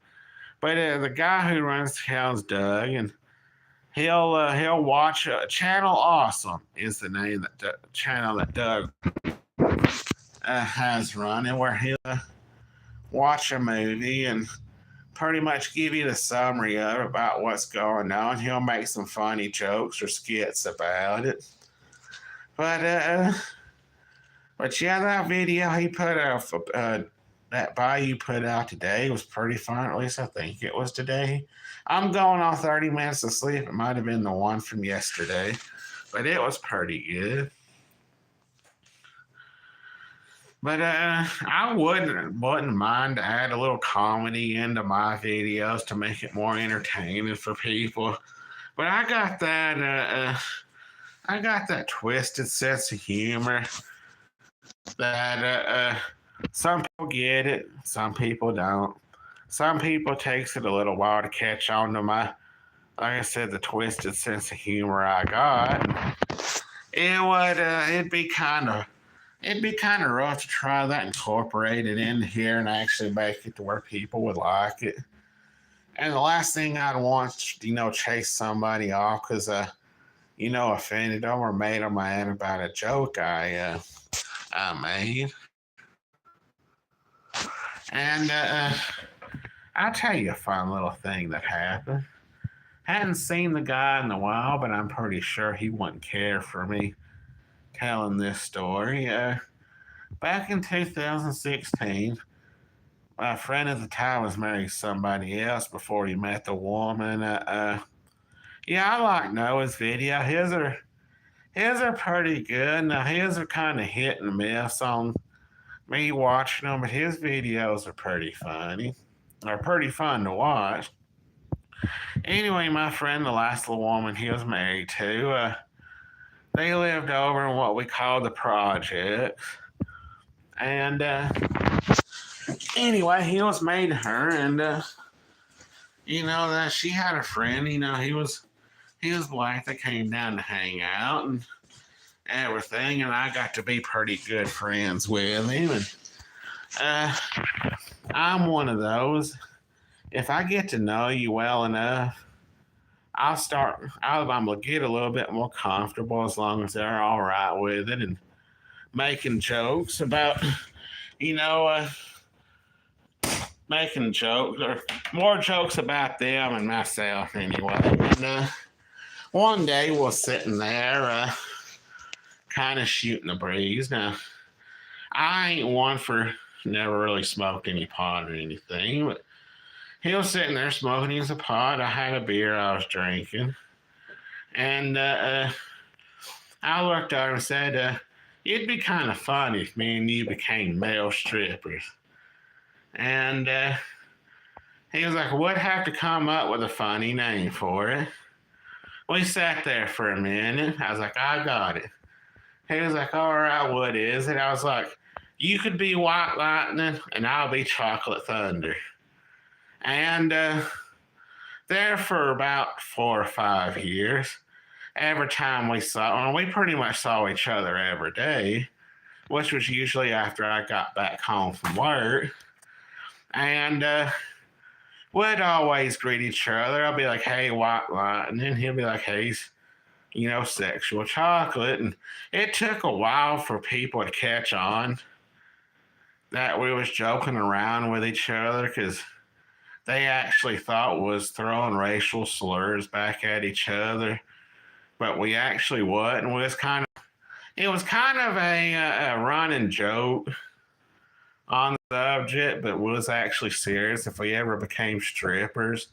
But the guy who runs Hell's Doug, and he'll watch Channel Awesome is the name that channel that Doug has running where he'll watch a movie and pretty much give you the summary of about what's going on. He'll make some funny jokes or skits about it. But yeah, that video he put out, that Bayou put out today was pretty fun. At least I think it was today. I'm going on 30 minutes of sleep. It might have been the one from yesterday, but it was pretty good. But I wouldn't mind to add a little comedy into my videos to make it more entertaining for people. But I got that twisted sense of humor that some people get it, some people don't. Some people takes it a little while to catch on to my, like I said, the twisted sense of humor I got. It'd be kind of rough to try that, incorporate it in here, and actually make it to where people would like it. And the last thing I'd want, chase somebody off because offended them or made them mad about a joke I made. And I'll tell you a fun little thing that happened. Hadn't seen the guy in a while, but I'm pretty sure he wouldn't care for me telling this story. Back in 2016, my friend at the time was married to somebody else before he met the woman. Yeah, I like Noah's video. His are pretty good. Now his are kind of hit and miss on me watching them, but his videos are pretty funny. They're pretty fun to watch. Anyway, my friend, the last little woman he was married to, they lived over in what we call the projects. And anyway, he was married to her, and that she had a friend. He was black. They came down to hang out and everything, and I got to be pretty good friends with him. And I'm one of those. If I get to know you well enough, I'm gonna get a little bit more comfortable as long as they're all right with it and making jokes about, making jokes or more jokes about them and myself anyway. And one day we're sitting there, kind of shooting the breeze. Now, I ain't one for never really smoked any pot or anything, but he was sitting there smoking his pot. I had a beer I was drinking. And I looked at him and said, it'd be kind of funny if me and you became male strippers. And he was like, we'd have to come up with a funny name for it. We sat there for a minute. I was like, I got it. He was like, all right, what is it? I was like, you could be White Lightning and I'll be Chocolate Thunder. And there for about 4 or 5 years, every time we pretty much saw each other every day, which was usually after I got back home from work. And we'd always greet each other. I'll be like, hey, White Lightning. And he'll be like, hey, Sexual Chocolate. And it took a while for people to catch on that we was joking around with each other because they actually thought was throwing racial slurs back at each other, but we actually wasn't. It was kind of a running joke on the subject, but was actually serious. If we ever became strippers,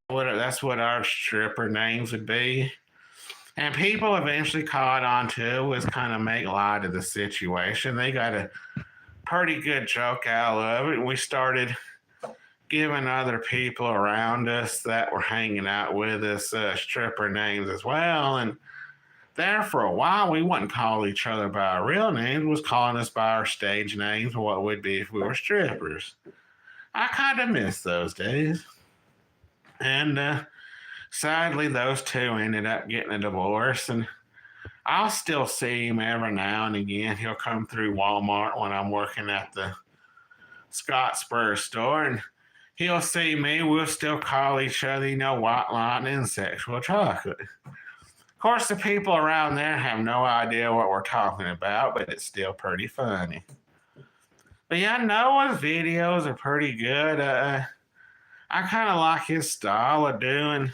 that's what our stripper names would be. And people eventually caught on to it, was kind of make light of the situation. They got a pretty good joke out of it. We started giving other people around us that were hanging out with us stripper names as well. And there for a while, we wouldn't call each other by our real names. We was calling us by our stage names, what would be if we were strippers. I kind of miss those days. And sadly, those two ended up getting a divorce. And I'll still see him every now and again. He'll come through Walmart when I'm working at the Scottsboro store, and he'll see me. We'll still call each other, White Lightning and Sexual Chocolate. Of course, the people around there have no idea what we're talking about, but it's still pretty funny. But yeah, Noah's videos are pretty good. I kind of like his style of doing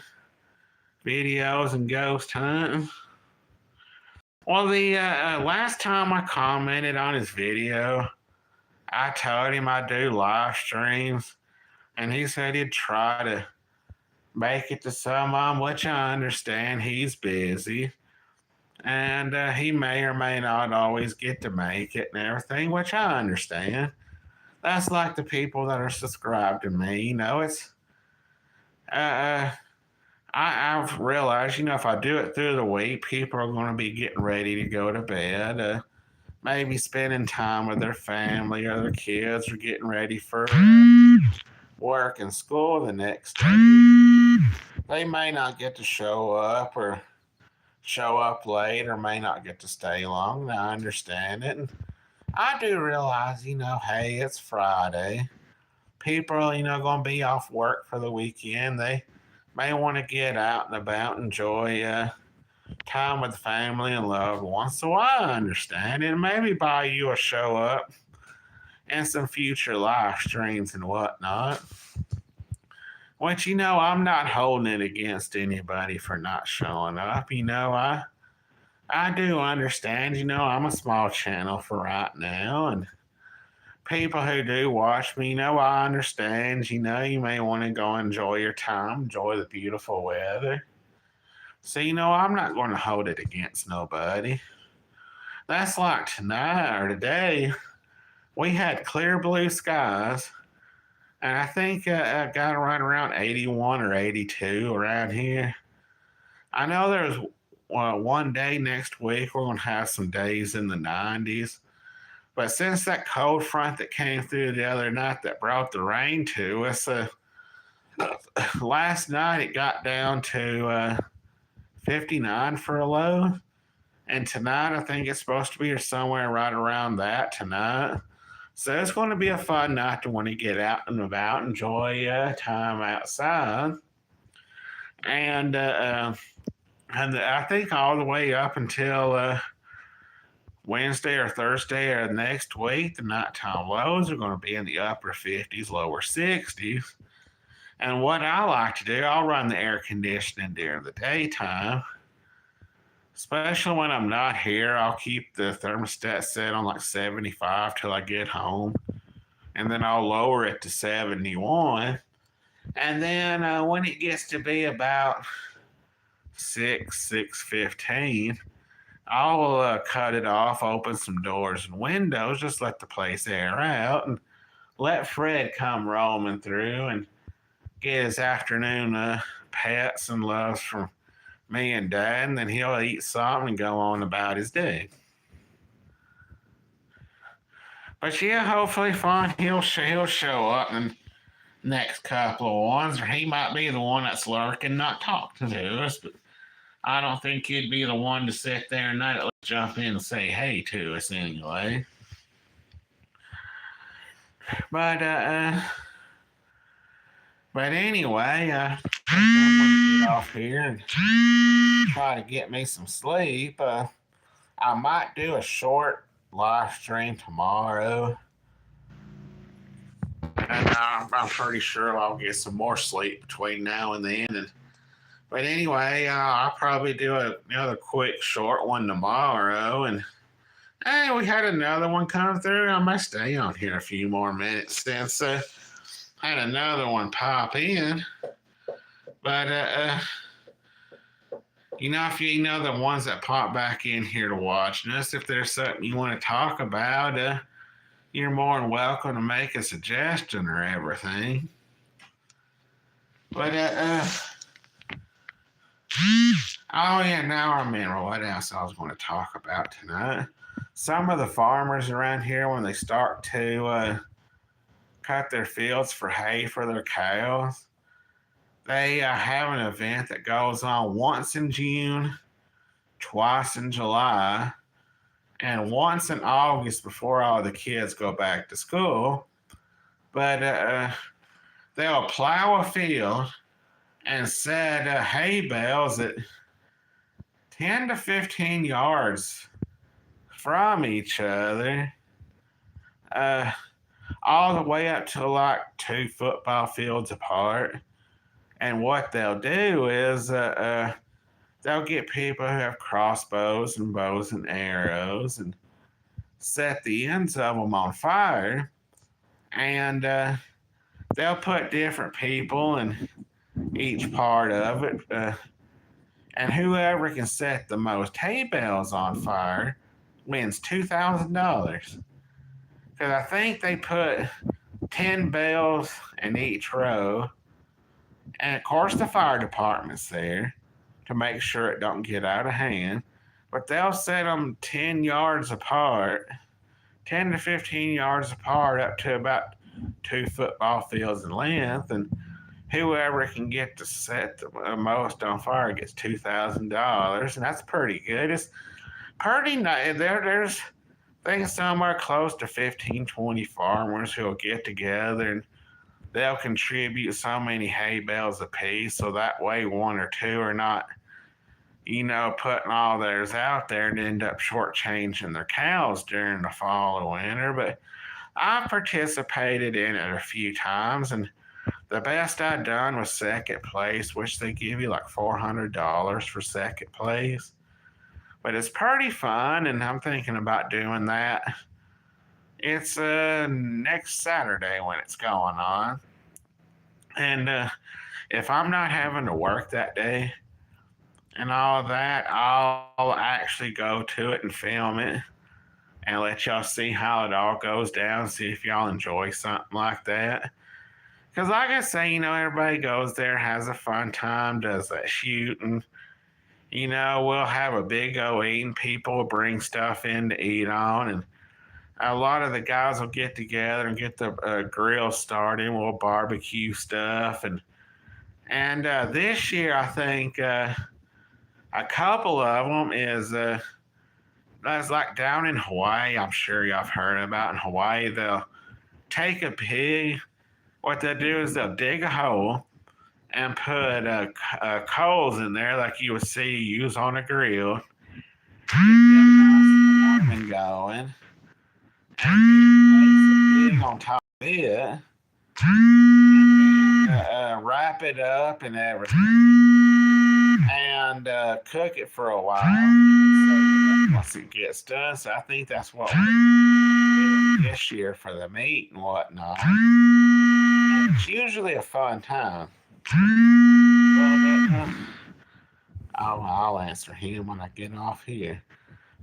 videos and ghost hunting. Well, the last time I commented on his video, I told him I do live streams, and he said he'd try to make it to some of them, which I understand he's busy. And he may or may not always get to make it and everything, which I understand. That's like the people that are subscribed to me. It's uh, I've realized, if I do it through the week, people are going to be getting ready to go to bed, maybe spending time with their family or their kids, or getting ready for work and school the next day. They may not get to show up or show up late or may not get to stay long. And I understand it. And I do realize, hey, it's Friday. People are, going to be off work for the weekend. They may want to get out and about, enjoy time with family and loved ones. So I understand it. Maybe buy you a show up and some future live streams and whatnot. Which, I'm not holding it against anybody for not showing up. I do understand, I'm a small channel for right now. And people who do watch me, I understand, you may want to go enjoy your time, enjoy the beautiful weather. So, I'm not going to hold it against nobody. That's like tonight or today, we had clear blue skies. And I think I got right around 81 or 82 around here. I know there's one day next week we're going to have some days in the 90s. But since that cold front that came through the other night that brought the rain to us, last night it got down to 59 for a low. And tonight I think it's supposed to be somewhere right around that tonight. So it's going to be a fun night to want to get out and about, enjoy time outside. And I think all the way up until Wednesday or Thursday or next week, the nighttime lows are going to be in the upper 50s, lower 60s. And what I like to do, I'll run the air conditioning during the daytime. Especially when I'm not here, I'll keep the thermostat set on like 75 till I get home. And then I'll lower it to 71. And then when it gets to be about 6:15, I'll cut it off, open some doors and windows, just let the place air out, and let Fred come roaming through and get his afternoon pets and loves from me and Dad, and then he'll eat something and go on about his day. But yeah, hopefully fine. He'll show up in the next couple of ones, or he might be the one that's lurking, not talking to us. But I don't think he'd be the one to sit there and not at least jump in and say hey to us anyway. But anyway, I'm gonna get off here and try to get me some sleep. I might do a short live stream tomorrow, and I'm pretty sure I'll get some more sleep between now and then. But anyway, I'll probably do another quick short one tomorrow. And hey, we had another one come through. I might stay on here a few more minutes since had another one pop in. But if you know the ones that pop back in here to watch us, if there's something you want to talk about, you're more than welcome to make a suggestion or everything. But oh yeah, now I remember what else I was going to talk about tonight. Some of the farmers around here, when they start to cut their fields for hay for their cows, they have an event that goes on once in June, twice in July, and once in August before all the kids go back to school. But they'll plow a field and set hay bales at 10 to 15 yards from each other. all the way up to like 2 football fields apart. And what they'll do is they'll get people who have crossbows and bows and arrows and set the ends of them on fire. And they'll put different people in each part of it. And whoever can set the most hay bales on fire wins $2,000. Because I think they put 10 bales in each row. And of course, the fire department's there to make sure it don't get out of hand. But they'll set them 10 yards apart, 10 to 15 yards apart, up to about 2 football fields in length. And whoever can get to set the most on fire gets $2,000. And that's pretty good. It's pretty nice. There's I think somewhere close to 15, 20 farmers who'll get together and they'll contribute so many hay bales apiece. So that way, one or two are not, putting all theirs out there and end up shortchanging their cows during the fall or winter. But I've participated in it a few times, and the best I've done was second place, which they give you like $400 for second place. But it's pretty fun, and I'm thinking about doing that. It's next Saturday when it's going on. And if I'm not having to work that day and all of that, I'll actually go to it and film it and let y'all see how it all goes down, see if y'all enjoy something like that. Because like I say, everybody goes there, has a fun time, does that shooting. We'll have a big old eating. People will bring stuff in to eat on, and a lot of the guys will get together and get the grill started. We'll barbecue stuff, and this year I think a couple of them is that's like down in Hawaii. I'm sure y'all have heard about in Hawaii. They'll take a pig. What they'll do is they'll dig a hole and put coals in there like you would see use on a grill. And going. And place the pig on top of it. Wrap it up and everything. And cook it for a while. So once it gets done. So I think that's what we're doing this year for the meat and whatnot. And it's usually a fun time. But, I'll answer him when I get off here.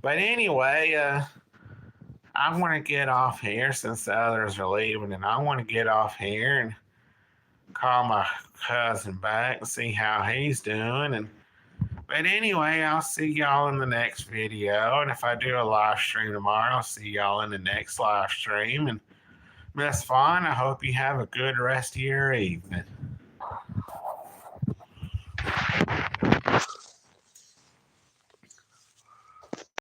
But anyway, I want to get off here since the others are leaving, and I want to get off here and call my cousin back and see how he's doing. But anyway, I'll see y'all in the next video, and if I do a live stream tomorrow, I'll see y'all in the next live stream. And Miss Fawn, I hope you have a good rest of your evening.